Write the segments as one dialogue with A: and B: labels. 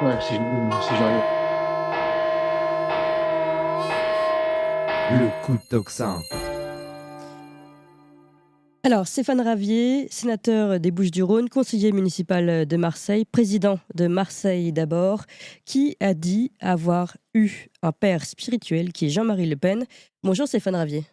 A: Ouais, si j'arrive.
B: Le coup de tocsin.
C: Alors, Stéphane Ravier, sénateur des Bouches-du-Rhône, conseiller municipal de Marseille, président de Marseille d'abord, qui a dit avoir eu un père spirituel qui est Jean-Marie Le Pen. Bonjour Stéphane Ravier.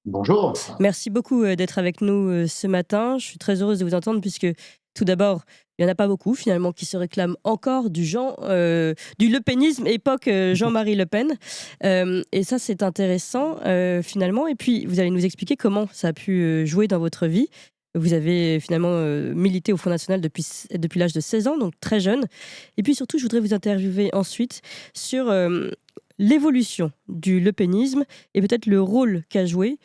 A: Bonjour.
C: Merci beaucoup d'être avec nous ce matin. Je suis très heureuse de vous entendre puisque tout d'abord, il n'y en a pas beaucoup finalement qui se réclament encore du lepénisme époque Jean-Marie Le Pen. Et ça, c'est intéressant finalement. Et puis, vous allez nous expliquer comment ça a pu jouer dans votre vie. Vous avez finalement milité au Front National depuis l'âge de 16 ans, donc très jeune. Et puis surtout, je voudrais vous interviewer ensuite sur l'évolution du lepénisme et peut-être le rôle qu'a joué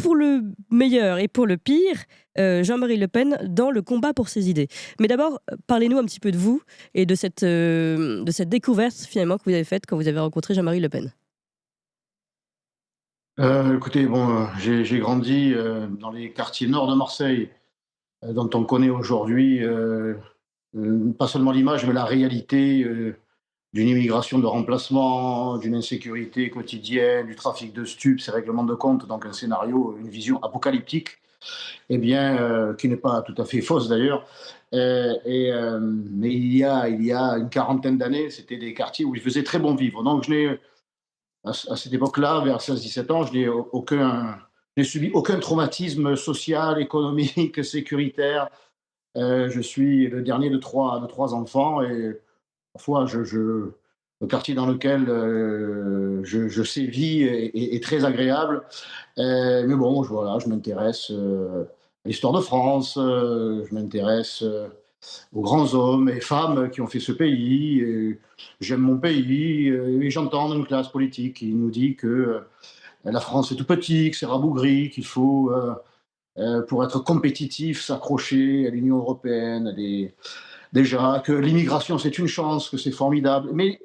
C: pour le meilleur et pour le pire, Jean-Marie Le Pen dans le combat pour ses idées. Mais d'abord, parlez-nous un petit peu de vous et de cette découverte finalement que vous avez faite quand vous avez rencontré Jean-Marie Le Pen.
A: Écoutez, bon, j'ai grandi, dans les quartiers nord de Marseille, dont on connaît aujourd'hui, pas seulement l'image, mais la réalité, d'une immigration de remplacement, d'une insécurité quotidienne, du trafic de stupes, ces règlements de compte, donc un scénario, une vision apocalyptique, eh bien, qui n'est pas tout à fait fausse d'ailleurs. Mais il y a une quarantaine d'années, c'était des quartiers où il faisait très bon vivre. Donc je n'ai à cette époque-là, vers 16-17 ans, je n'ai subi aucun traumatisme social, économique, sécuritaire. Je suis le dernier de trois enfants et parfois, le quartier dans lequel je sévis est très agréable. Mais bon, voilà, je m'intéresse à l'histoire de France, je m'intéresse aux grands hommes et femmes qui ont fait ce pays. Et j'aime mon pays et j'entends une classe politique qui nous dit que la France est tout petit, que c'est rabougri, qu'il faut, pour être compétitif, s'accrocher à l'Union européenne, déjà, que l'immigration c'est une chance, que c'est formidable. Mais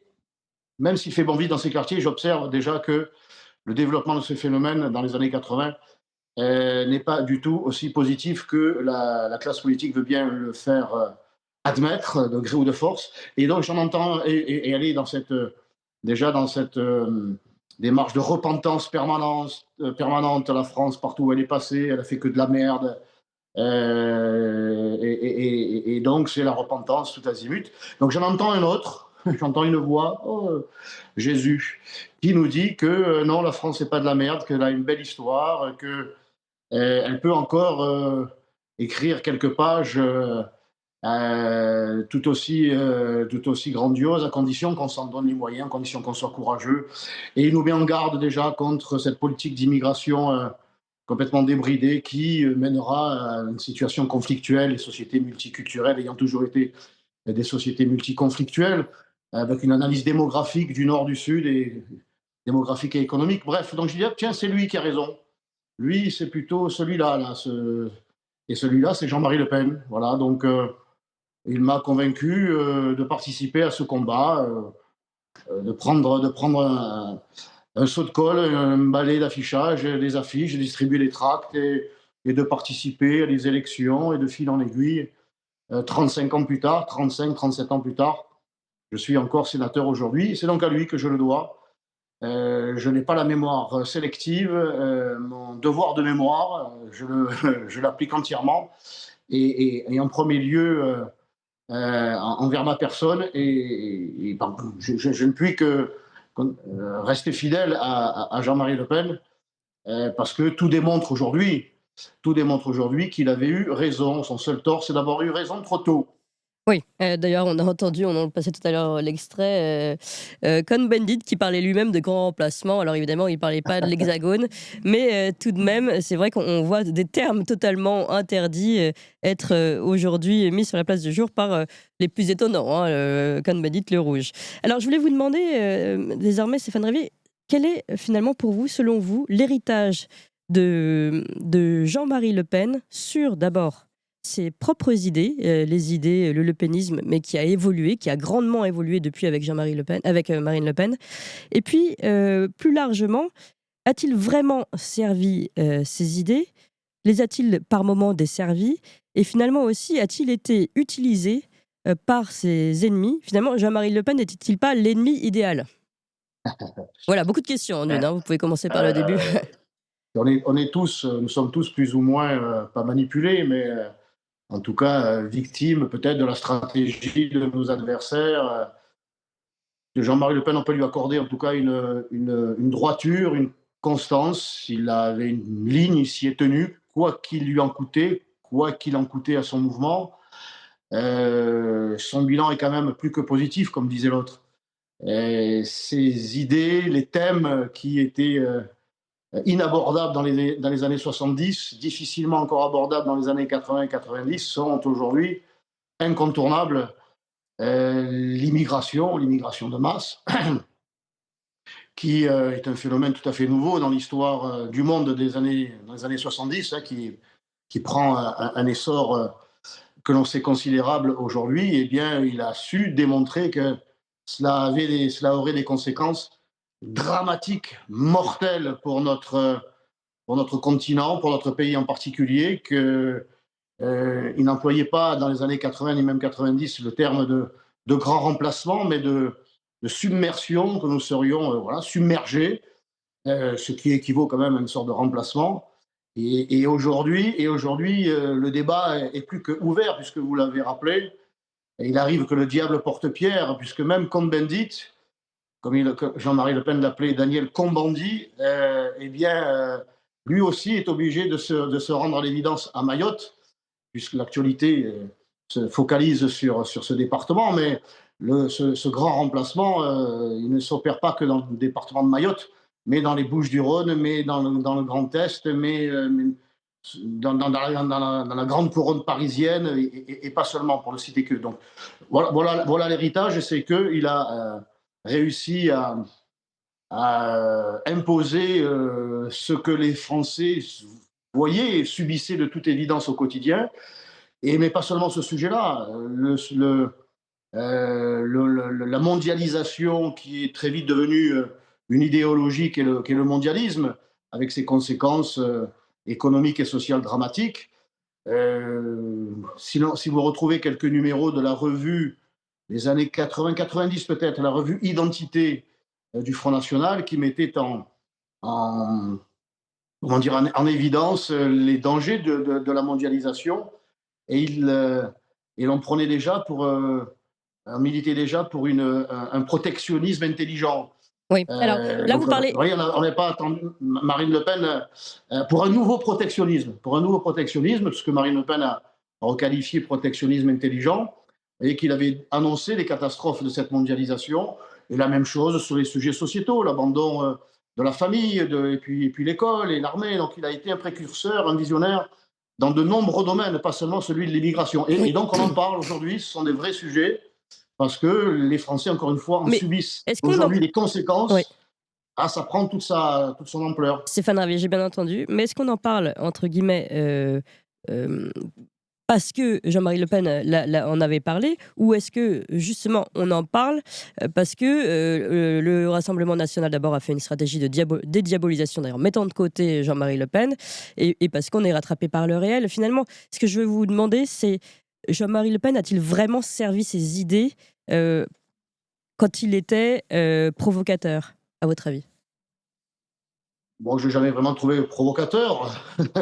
A: même s'il fait bon vivre dans ces quartiers, j'observe déjà que le développement de ce phénomène dans les années 80 n'est pas du tout aussi positif que la classe politique veut bien le faire admettre, de gré ou de force. Et donc j'en entends, et elle est dans déjà dans cette démarche de repentance permanente. La France, partout où elle est passée, elle a fait que de la merde. Et donc c'est la repentance tout azimut. Donc j'en entends un autre, j'entends une voix, oh, Jésus, qui nous dit que non, la France c'est pas de la merde, qu'elle a une belle histoire, que elle peut encore écrire quelques pages tout aussi grandioses, à condition qu'on s'en donne les moyens, à condition qu'on soit courageux. Et il nous met en garde déjà contre cette politique d'immigration complètement débridée qui mènera à une situation conflictuelle, les sociétés multiculturelles ayant toujours été des sociétés multiconflictuelles, avec une analyse démographique du nord, du sud, et démographique et économique. Bref, donc je dis, ah, tiens, c'est lui qui a raison. Lui, c'est plutôt celui-là, et celui-là, c'est Jean-Marie Le Pen. Voilà, donc il m'a convaincu de participer à ce combat, de prendre un seau de colle, un balai d'affichage, des affiches, de distribuer les tracts et de participer à des élections, et de fil en aiguille, 35 ans plus tard, 35, 37 ans plus tard, je suis encore sénateur aujourd'hui. C'est donc à lui que je le dois. Je n'ai pas la mémoire sélective. Mon devoir de mémoire, je l'applique entièrement et en premier lieu envers ma personne. Et pardon, je ne puis que rester fidèle à Jean-Marie Le Pen parce que tout démontre aujourd'hui qu'il avait eu raison. Son seul tort, c'est d'avoir eu raison trop tôt.
C: Oui, d'ailleurs, on en passait tout à l'heure l'extrait, Cohn-Bendit qui parlait lui-même de grand remplacement. Alors évidemment, il ne parlait pas de l'Hexagone, mais tout de même, c'est vrai qu'on voit des termes totalement interdits être aujourd'hui mis sur la place du jour par les plus étonnants, hein, Cohn-Bendit, le rouge. Alors je voulais vous demander désormais, Stéphane Ravier, quel est finalement pour vous, selon vous, l'héritage de Jean-Marie Le Pen sur d'abord ses propres idées, les idées, le lepénisme, mais qui a évolué, qui a grandement évolué depuis avec Jean-Marie Le Pen, avec Marine Le Pen. Et puis, plus largement, a-t-il vraiment servi ces idées? Les a-t-il par moments desservies? Et finalement aussi, a-t-il été utilisé par ses ennemis. Finalement, Jean-Marie Le Pen n'était-il pas l'ennemi idéal? Voilà, beaucoup de questions en une, hein, vous pouvez commencer par le début.
A: Euh, on est tous, nous sommes tous plus ou moins, pas manipulés, mais en tout cas victimes peut-être de la stratégie de nos adversaires. Jean-Marie Le Pen, on peut lui accorder en tout cas une droiture, une constance. Il avait une ligne, il s'y est tenu, quoi qu'il lui en coûtait, quoi qu'il en coûtait à son mouvement. Son bilan est quand même plus que positif, comme disait l'autre. Et ses idées, les thèmes qui étaient inabordables dans les années 70, difficilement encore abordables dans les années 80 et 90, sont aujourd'hui incontournables. L'immigration de masse, qui est un phénomène tout à fait nouveau dans l'histoire du monde dans les années 70, hein, qui prend un essor que l'on sait considérable aujourd'hui. Eh bien, il a su démontrer que cela aurait des conséquences dramatiques, mortelles pour notre continent, pour notre pays en particulier, que il n'employait pas dans les années 80 ni même 90 le terme de grand remplacement, mais de submersion, que nous serions voilà, submergés, ce qui équivaut quand même à une sorte de remplacement. Et aujourd'hui, le débat est plus que ouvert, puisque vous l'avez rappelé. Et il arrive que le diable porte pierre, puisque même Cohn-Bendit, comme Jean-Marie Le Pen l'appelait, Daniel Cohn-Bendit, eh bien, lui aussi est obligé de se rendre à l'évidence à Mayotte, puisque l'actualité se focalise sur ce département, mais ce grand remplacement, il ne s'opère pas que dans le département de Mayotte, mais dans les Bouches-du-Rhône, mais dans le Grand Est, mais dans la grande couronne parisienne, et pas seulement, pour ne citer que. Donc voilà l'héritage, c'est qu'il a réussi à imposer ce que les Français voyaient et subissaient de toute évidence au quotidien. Mais pas seulement ce sujet-là, la mondialisation qui est très vite devenue une idéologie qui est le mondialisme, avec ses conséquences économiques et sociales dramatiques. Sinon, si vous retrouvez quelques numéros de la revue des années 80-90 peut-être, la revue Identité du Front National, qui mettait en, en évidence les dangers de la mondialisation, et l'on prenait déjà militait déjà pour un protectionnisme intelligent.
C: Oui, alors là,
A: Donc,
C: vous parlez.
A: voyez, on n'est pas attendu Marine Le Pen pour un nouveau protectionnisme, ce que Marine Le Pen a requalifié protectionnisme intelligent, et qu'il avait annoncé les catastrophes de cette mondialisation, et la même chose sur les sujets sociétaux, l'abandon de la famille, et puis l'école et l'armée. Donc il a été un précurseur, un visionnaire dans de nombreux domaines, pas seulement celui de l'immigration. Et donc on en parle aujourd'hui, ce sont des vrais sujets, parce que les Français, encore une fois, en
C: Mais
A: subissent
C: est-ce qu'on en.
A: aujourd'hui les
C: Oui,
A: conséquences. Ah, ça prend toute son ampleur.
C: Stéphane Ravier, j'ai bien entendu. Mais est-ce qu'on en parle, entre guillemets, parce que Jean-Marie Le Pen en avait parlé, ou est-ce que justement on en parle parce que le Rassemblement national d'abord a fait une stratégie de dédiabolisation, d'ailleurs mettant de côté Jean-Marie Le Pen, et parce qu'on est rattrapé par le réel. Finalement, ce que je veux vous demander, c'est Jean-Marie Le Pen a-t-il vraiment servi ses idées quand il était provocateur, à votre avis?
A: Bon, je n'ai jamais vraiment trouvé provocateur.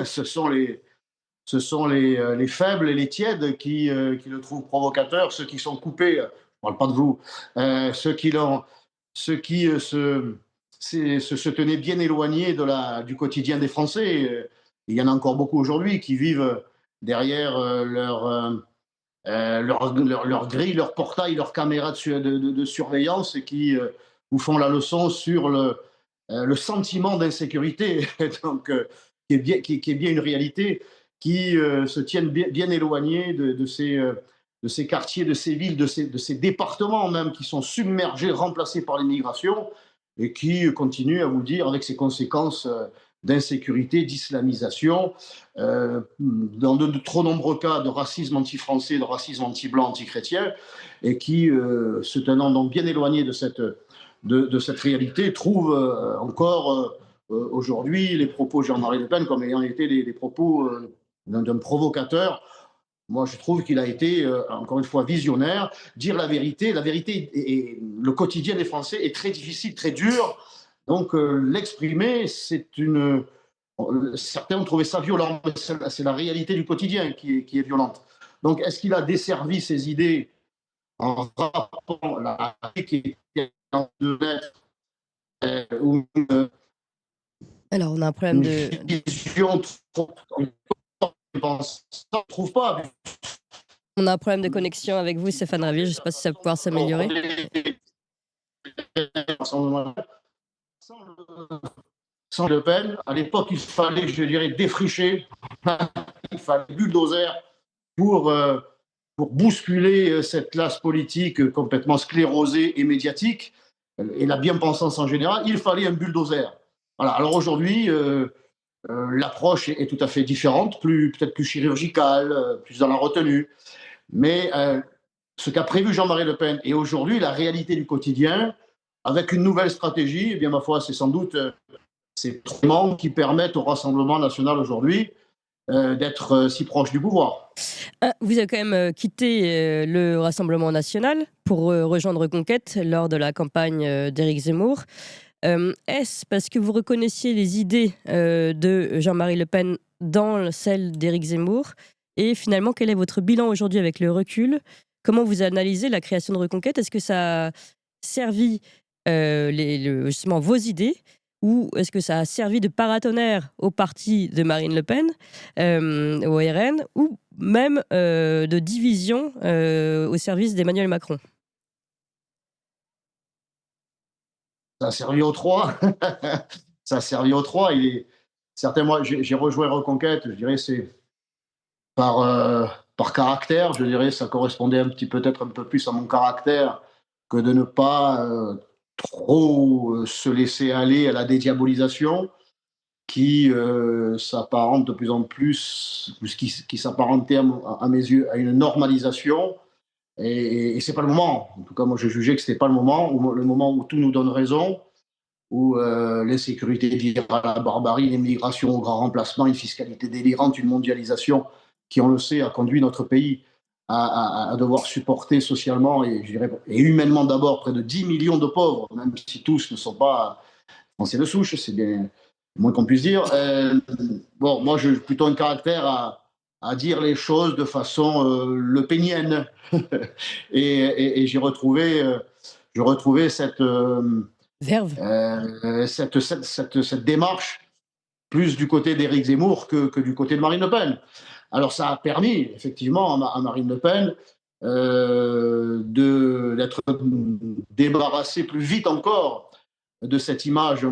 A: Ce sont les faibles et les tièdes qui le trouvent provocateur, ceux qui sont coupés. Je ne parle pas de vous. Ceux qui se tenaient bien éloignés du quotidien des Français. Il y en a encore beaucoup aujourd'hui qui vivent derrière leur grille, leur portail, leur caméra de surveillance, et qui vous font la leçon sur le sentiment d'insécurité, donc, qui est bien une réalité, qui se tiennent bien éloignés de ces quartiers, de ces villes, de ces départements même, qui sont submergés, remplacés par l'immigration, et qui continuent à vous dire, avec ses conséquences d'insécurité, d'islamisation, dans de trop nombreux cas de racisme anti-français, de racisme anti-blanc, anti-chrétien, et qui, se tenant donc bien éloignés de cette réalité, trouvent encore aujourd'hui les propos de Jean-Marie Le Pen comme ayant été des propos d'un provocateur. Moi, je trouve qu'il a été, encore une fois, visionnaire. Dire la vérité, le quotidien des Français est très difficile, très dur. Donc, l'exprimer, certains ont trouvé ça violent, mais c'est la réalité du quotidien qui est violente. Donc, est-ce qu'il a desservi ses idées en rapport la qui est en deux lettres, ou
C: Alors, on a un problème
A: une
C: de.
A: vision trop, on ne trouve pas.
C: On a un problème de connexion avec vous, Stéphane Ravier. Je ne sais pas si ça va pouvoir s'améliorer.
A: Sans Le Pen, à l'époque, il fallait, je dirais, défricher, il fallait bulldozer pour, euh, pour bousculer cette classe politique complètement sclérosée et médiatique, et la bien-pensance en général. Il fallait un bulldozer. Voilà. Alors aujourd'hui, l'approche est tout à fait différente, peut-être plus chirurgicale, plus dans la retenue. Mais ce qu'a prévu Jean-Marie Le Pen et aujourd'hui, la réalité du quotidien, avec une nouvelle stratégie, eh bien, ma foi, c'est sans doute ces éléments qui permettent au Rassemblement national aujourd'hui d'être si proche du pouvoir.
C: Vous avez quand même quitté le Rassemblement national pour rejoindre Reconquête lors de la campagne d'Éric Zemmour. Est-ce parce que vous reconnaissiez les idées de Jean-Marie Le Pen dans celles d'Éric Zemmour? Et finalement, quel est votre bilan aujourd'hui avec le recul? Comment vous analysez la création de Reconquête? Est-ce que ça a servi justement vos idées? Ou est-ce que ça a servi de paratonnerre au parti de Marine Le Pen, au RN, ou même de division au service d'Emmanuel Macron?
A: Ça a servi aux trois. Ça a servi aux trois. Certains, moi, j'ai rejoint Reconquête, je dirais, c'est par caractère, je dirais, ça correspondait peut-être un peu plus à mon caractère que de ne pas trop se laisser aller à la dédiabolisation qui s'apparente de plus en plus, qui s'apparentait à mes yeux à une normalisation. Et c'est pas le moment. En tout cas, moi, je jugeais que c'était pas le moment où tout nous donne raison, où l'insécurité vire à la barbarie, l'immigration au grand remplacement, une fiscalité délirante, une mondialisation qui, on le sait, a conduit notre pays à devoir supporter socialement et, je dirais, et humainement d'abord près de 10 millions de pauvres, même si tous ne sont pas français de souche, c'est bien le moins qu'on puisse dire. Bon, moi, j'ai plutôt un caractère à dire les choses de façon lepénienne. Et j'ai retrouvé, je retrouvais
C: Verve.
A: cette démarche plus du côté d'Éric Zemmour que du côté de Marine Le Pen. Alors ça a permis effectivement à Marine Le Pen d'être débarrassée plus vite encore de cette image,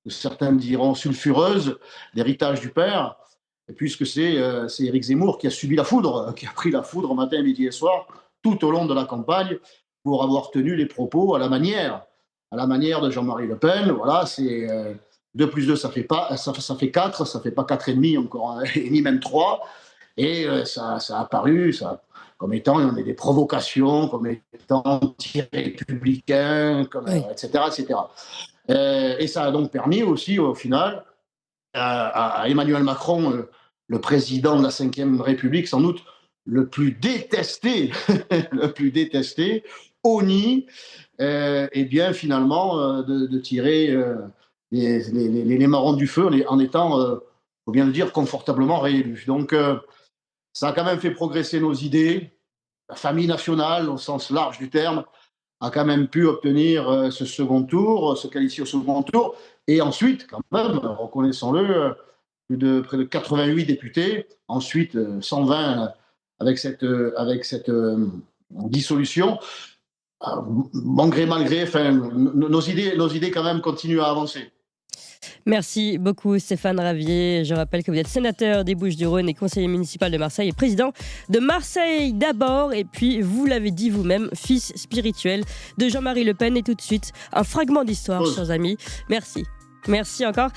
A: certains diront sulfureuse, d'héritage du père, puisque c'est Éric Zemmour qui a subi la foudre, qui a pris la foudre matin, midi et soir, tout au long de la campagne, pour avoir tenu les propos à la manière de Jean-Marie Le Pen. Voilà, c'est 2 plus 2, ça fait 4, ça fait pas 4 et demi encore, et ni même 3. Et ça a apparu comme étant des provocations, comme étant anti-républicains,
C: Oui.
A: etc., etc. Et ça a donc permis aussi, au final, à Emmanuel Macron, le président de la Ve République, sans doute le plus détesté, le plus détesté, honni, et bien finalement de tirer les marrons du feu en étant, faut bien le dire, confortablement réélu. Donc ça a quand même fait progresser nos idées. La famille nationale, au sens large du terme, a quand même pu obtenir ce second tour, se qualifier au second tour. Et ensuite, quand même, reconnaissons-le, près de 88 députés. Ensuite, 120 avec cette dissolution. Bon gré, mal gré, nos idées quand même continuent à avancer.
C: Merci beaucoup Stéphane Ravier. Je rappelle que vous êtes sénateur des Bouches-du-Rhône et conseiller municipal de Marseille et président de Marseille d'abord. Et puis, vous l'avez dit vous-même, fils spirituel de Jean-Marie Le Pen. Et tout de suite, un fragment d'histoire, chers amis. Merci. Merci encore.